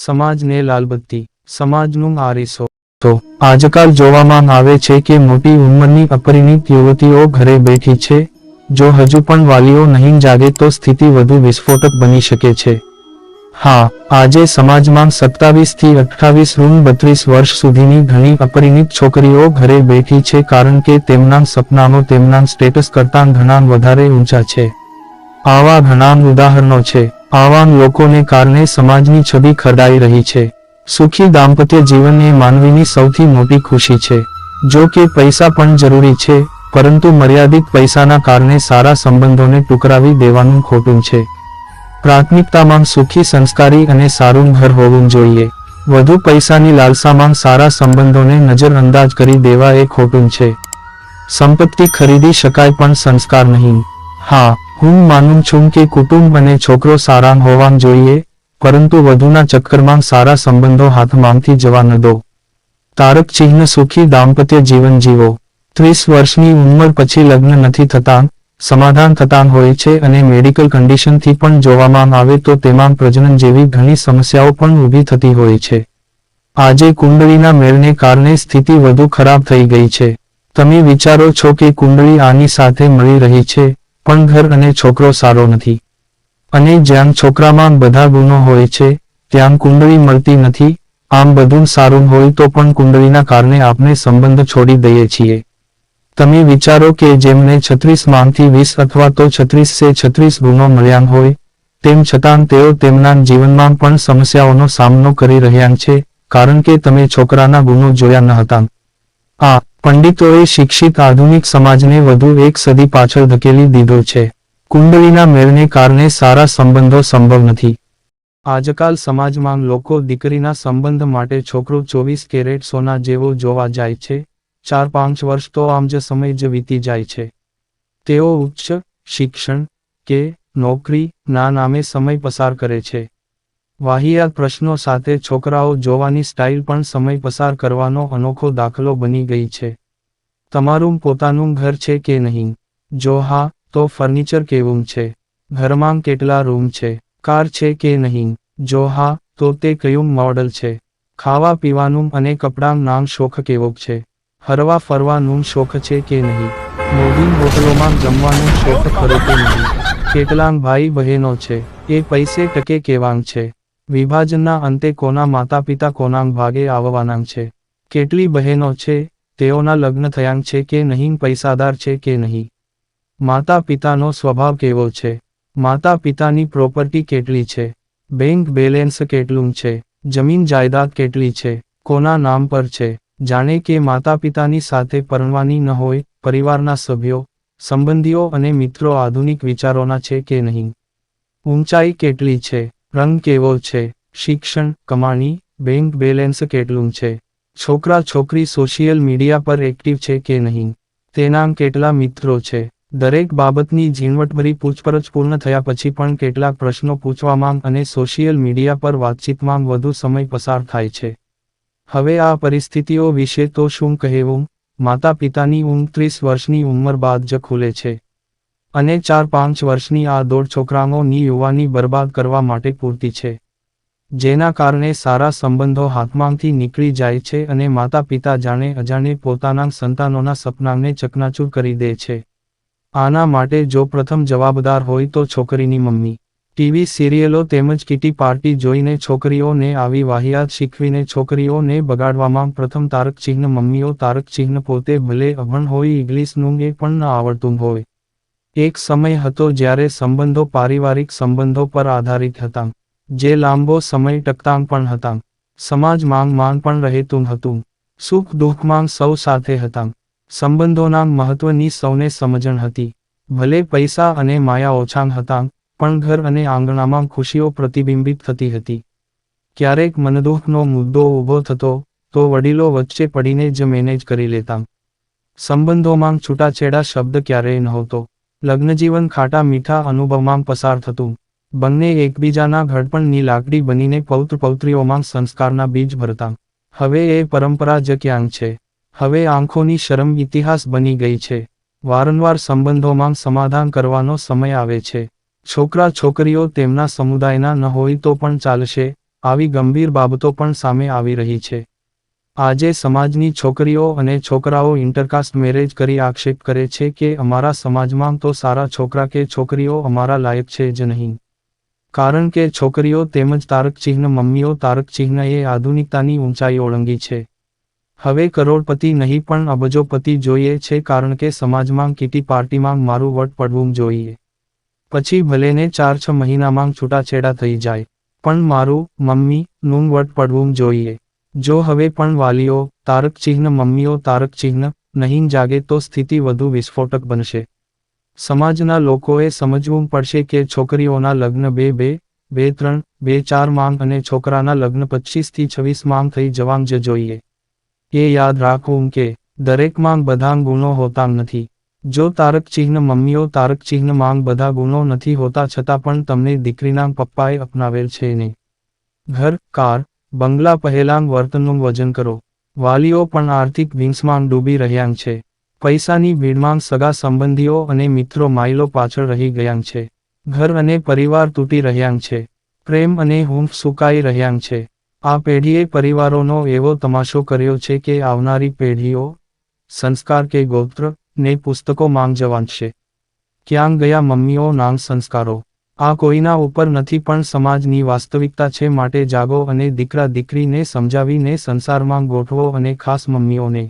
સમાજને લાલબત્તી, સમાજનું આરીસો. તો આજકાલ જોવામાં આવે છે કે મોટી ઉંમરની અપરિણિત યુવતીઓ ઘરે બેઠી છે. જો હજુ પણ વાલીઓ નહીં જાગે તો સ્થિતિ વધુ વિસ્ફોટક બની શકે છે. હા, આજે સમાજમાં 27 થી 28 ઋણ 32 વર્ષ સુધીની ઘણી અપરિણિત છોકરીઓ ઘરે બેઠી છે કારણ કે તેમના સપનાઓ તેમના સ્ટેટસ કરતાં ઘણા વધારે ઊંચા છે. આવા ઘણા ઉદાહરણો છે. આવા લોકોને કારણે સમાજની છબી ખરડાઈ રહી છે. સુખી દાંપત્ય જીવન એ માનવીની સૌથી મોટી ખુશી છે. જો કે પૈસા પણ જરૂરી છે, પરંતુ મર્યાદિત પૈસાના કારણે સારા સંબંધોને ટુકરાવી દેવાનું ખોટું છે. પ્રાથમિકતામાં સુખી, સંસ્કારી અને સારું ઘર હોવું જોઈએ. વધુ પૈસાની લાલસામાં સારા સંબંધોને નજરઅંદાજ કરી દેવા એ ખોટું છે. સંપત્તિ ખરીદી શકાય પણ સંસ્કાર નહીં. હા, હું માનું છું કે કુટુંબ અને છોકરો સારા હોવા જોઈએ, પરંતુ વધુના ચક્કરમાં સારા સંબંધો હાથમાંથી જવા ન દો. તારક ચિહ્ન સુખી દાંપત્ય જીવન જીવો. 30 વર્ષની ઉંમર પછી લગ્ન નથી થતાં, સમાધાન થતાં હોય છે અને મેડિકલ કન્ડિશનથી પણ જોવામાં આવે તો તેમાં પ્રજનન જેવી ઘણી સમસ્યાઓ પણ ઊભી થતી હોય છે. આજે કુંડળીના મેળને કારણે સ્થિતિ વધુ ખરાબ થઈ ગઈ છે. તમે વિચારો છો કે કુંડળી આની સાથે મળી રહી છે, પણ ઘર અને છોકરો સારો નથી. અને જ્યાં છોકરામાં બધા ગુણો હોય છે, ત્યાં કુંડળી મળતી નથી. આમ બધું સારું હોય તો પણ કુંડળીના કારણે આપણે સંબંધ છોડી દઈએ છીએ. તમે વિચારો કે જેમને 36 માંથી 20 અથવા તો 36 ગુણો મળ્યા હોય, તેમ છતાં તેઓ તેમના જીવનમાં પણ સમસ્યાઓનો સામનો કરી રહ્યા છે, કારણ કે તમે છોકરાના ગુણો જોયા ન હતા. આ પંડિતોએ શિક્ષિત આધુનિક સમાજને વધુ એક સદી પાછળ ધકેલી દીધો છે. કુંડળીના મેળને કારણે સારા સંબંધો સંભવ નથી. આજકાલ સમાજમાં લોકો દીકરીના સંબંધ માટે છોકરો 24 કેરેટ સોના જેવો જોવા જાય છે. 4-5 વર્ષ તો આમ જ સમય જ વીતી જાય છે. તેઓ ઉચ્ચ શિક્ષણ કે નોકરી ના નામે સમય પસાર કરે છે. વાહિયાત પ્રશ્નો સાથે છોકરાઓ જોવાની સ્ટાઇલ પણ સમય પસાર કરવાનો અનોખો દાખલો બની ગઈ છે. તમારું પોતાનું ઘર છે કે નહીં? જો હા, તો ફર્નિચર કેવું છે? ઘરમાં કેટલા રૂમ છે? કાર છે કે નહીં? જો હા, તો તે કયું મોડલ છે? ખાવા પીવાનું અને કપડાંનો શોખ કેવો છે? હરવા ફરવાનું શોખ છે કે નહીં? મોદી હોટલોમાં જમવાનું શોખ ખરો કે નહીં? કેટલાક ભાઈ બહેનો છે, એ પૈસે ટકે કેવાંગ છે? વિભાજનના અંતે કોના માતા પિતા કોના ભાગે આવવાના છે? કેટલી બહેનો છે, તેઓના લગ્ન થયા છે કે નહીં? પૈસાદાર છે કે નહીં? માતા પિતાનો સ્વભાવ કેવો છે? માતા પિતાની પ્રોપર્ટી કેટલી છે? બેંક બેલેન્સ કેટલું છે? જમીન જાયદાદ કેટલી છે? કોના નામ પર છે? જાણે કે માતા પિતાની સાથે પરણવાની ન હોય. પરિવારના સભ્યો, સંબંધીઓ અને મિત્રો આધુનિક વિચારોના છે કે નહીં? ઊંચાઈ કેટલી છે? રંગ કેવો છે? શિક્ષણ, કમાણી, બેંક બેલેન્સ કેટલું છે? છોકરા છોકરી સોશિયલ મીડિયા પર એક્ટિવ છે કે નહીં? તેના કેટલા મિત્રો છે? દરેક બાબતની ઝીણવટભરી પૂછપરછ પૂર્ણ થયા પછી પણ કેટલાક પ્રશ્નો પૂછવામાં અને સોશિયલ મીડિયા પર વાતચીતમાં વધુ સમય પસાર થાય છે. હવે આ પરિસ્થિતિઓ વિશે તો શું કહેવું? માતા પિતાની ઊંઘ 30 વર્ષની ઉંમર બાદ જ ખુલે છે. અને 4-5 વર્ષની આ દોડ છોકરાઓની યુવાની બરબાદ કરવા માટે પૂરતી છે. જેના કારણે સારા સંબંધો હાથમાંથી નીકળી જાય છે અને માતા પિતા જાણે અજાણે પોતાના સંતાનોના સપનાને ચકનાચૂર કરી દે છે. આના માટે જો પ્રથમ જવાબદાર હોય તો છોકરીની મમ્મી. ટીવી સિરિયલો તેમજ કિટી પાર્ટી જોઈને છોકરીઓને આવી વાહિયાત શીખવીને છોકરીઓને બગાડવામાં પ્રથમ તારક ચિહ્ન મમ્મીઓ. તારક ચિહ્ન પોતે ભલે અભણ હોય, ઇંગ્લિશનું એ પણ ન આવડતું હોય. એક સમય હતો જ્યારે સંબંધો પારિવારિક સંબંધો પર આધારિત હતા, જે લાંબો સમય ટકતા પણ હતા. સમાજમાં માન પણ રહેતું હતું. સુખ દુઃખમાં સૌ સાથે હતા. સંબંધોના મહત્વની સૌને સમજણ હતી. ભલે પૈસા અને માયા ઓછા હતા, પણ ઘર અને આંગણામાં ખુશીઓ પ્રતિબિંબિત થતી હતી. ક્યારેક મનદુઃખનો મુદ્દો ઊભો થતો, તો વડીલો વચ્ચે પડીને જ મેનેજ કરી લેતા. સંબંધોમાં છૂટાછેડા શબ્દ ક્યારેય નહોતો. લગ્નજીવન ખાટા મીઠા અનુભવમાં પસાર થતું. બંને એકબીજાના ઘડપણની લાકડી બનીને પૌત્ર પૌત્રીઓમાં સંસ્કારના બીજ ભરતા. હવે એ પરંપરા જ ક્યાં છે? હવે આંખોની શરમ ઇતિહાસ બની ગઈ છે. વારંવાર સંબંધોમાં સમાધાન કરવાનો સમય આવે છે. છોકરા છોકરીઓ તેમના સમુદાયના ન હોય તો પણ ચાલશે, આવી ગંભીર બાબતો પણ સામે આવી રહી છે. આજે સમાજની છોકરીઓ અને છોકરાઓ ઇન્ટરકાસ્ટ મેરેજ કરી આક્ષેપ કરે છે કે અમારા સમાજમાં તો સારા છોકરા કે છોકરીઓ અમારા લાયક છે જ નહીં. કારણ કે છોકરીઓ તેમજ તારકચિહ્ન મમ્મીઓ તારકચિહ્ન એ આધુનિકતાની ઊંચાઈ ઓળંગી છે. હવે કરોડપતિ નહીં પણ અબજોપતિ જોઈએ છે કારણ કે સમાજમાં કીટી પાર્ટીમાં મારું વટ પડવું જોઈએ. પછી ભલેને 4-6 મહિનામાં છૂટાછેડા થઈ જાય, પણ મારું મમ્મી નું વટ પડવું જોઈએ. જો હવે પણ વાલીઓ તારકચિહ્ન મમ્મીઓ તારકચિહ્ન નહીં જાગે તો સ્થિતિ વધુ વિસ્ફોટક બનશે. સમાજના લોકોએ સમજવું પડશે કે છોકરીઓના લગ્ન 2-2, 2-3, 2-4 માંગ અને છોકરાના લગ્ન 25થી 26 માંગ થઈ જવાં જ જોઈએ. એ યાદ રાખવું કે દરેક માંગ બધા ગુણો હોતા નથી. જો તારકચિહ્ન મમ્મીઓ તારકચિહ્ન માંગ બધા ગુણો નથી હોતા છતાં પણ તમને દીકરીના પપ્પાએ અપનાવેલ છે ને. ઘર, કાર, બંગલા પહેલાં વર્તનનું વજન કરો. વાલીઓ પણ આર્થિક ભીંસમાં ડૂબી રહ્યાં છે. પૈસાની ભીડમાં સગા સંબંધીઓ અને મિત્રો માઇલો પાછળ રહી ગયાં છે. ઘર અને પરિવાર તૂટી રહ્યાં છે. પ્રેમ અને હૂંફ સુકાઈ રહ્યાં છે. આ પેઢીએ પરિવારોનો એવો તમાશો કર્યો છે કે આવનારી પેઢીઓ સંસ્કાર કે ગોત્ર ને પુસ્તકો માંગ જ વાંચશે. ક્યાં ગયા મમ્મીઓ નાંગ સંસ્કારો? આ કોઈના ઉપર નથી પણ સમાજની વાસ્તવિકતા છે માટે જાગો અને દીકરા દીકરીને સમજાવીને સંસારમાં ગોઠવો અને ખાસ મમ્મીઓને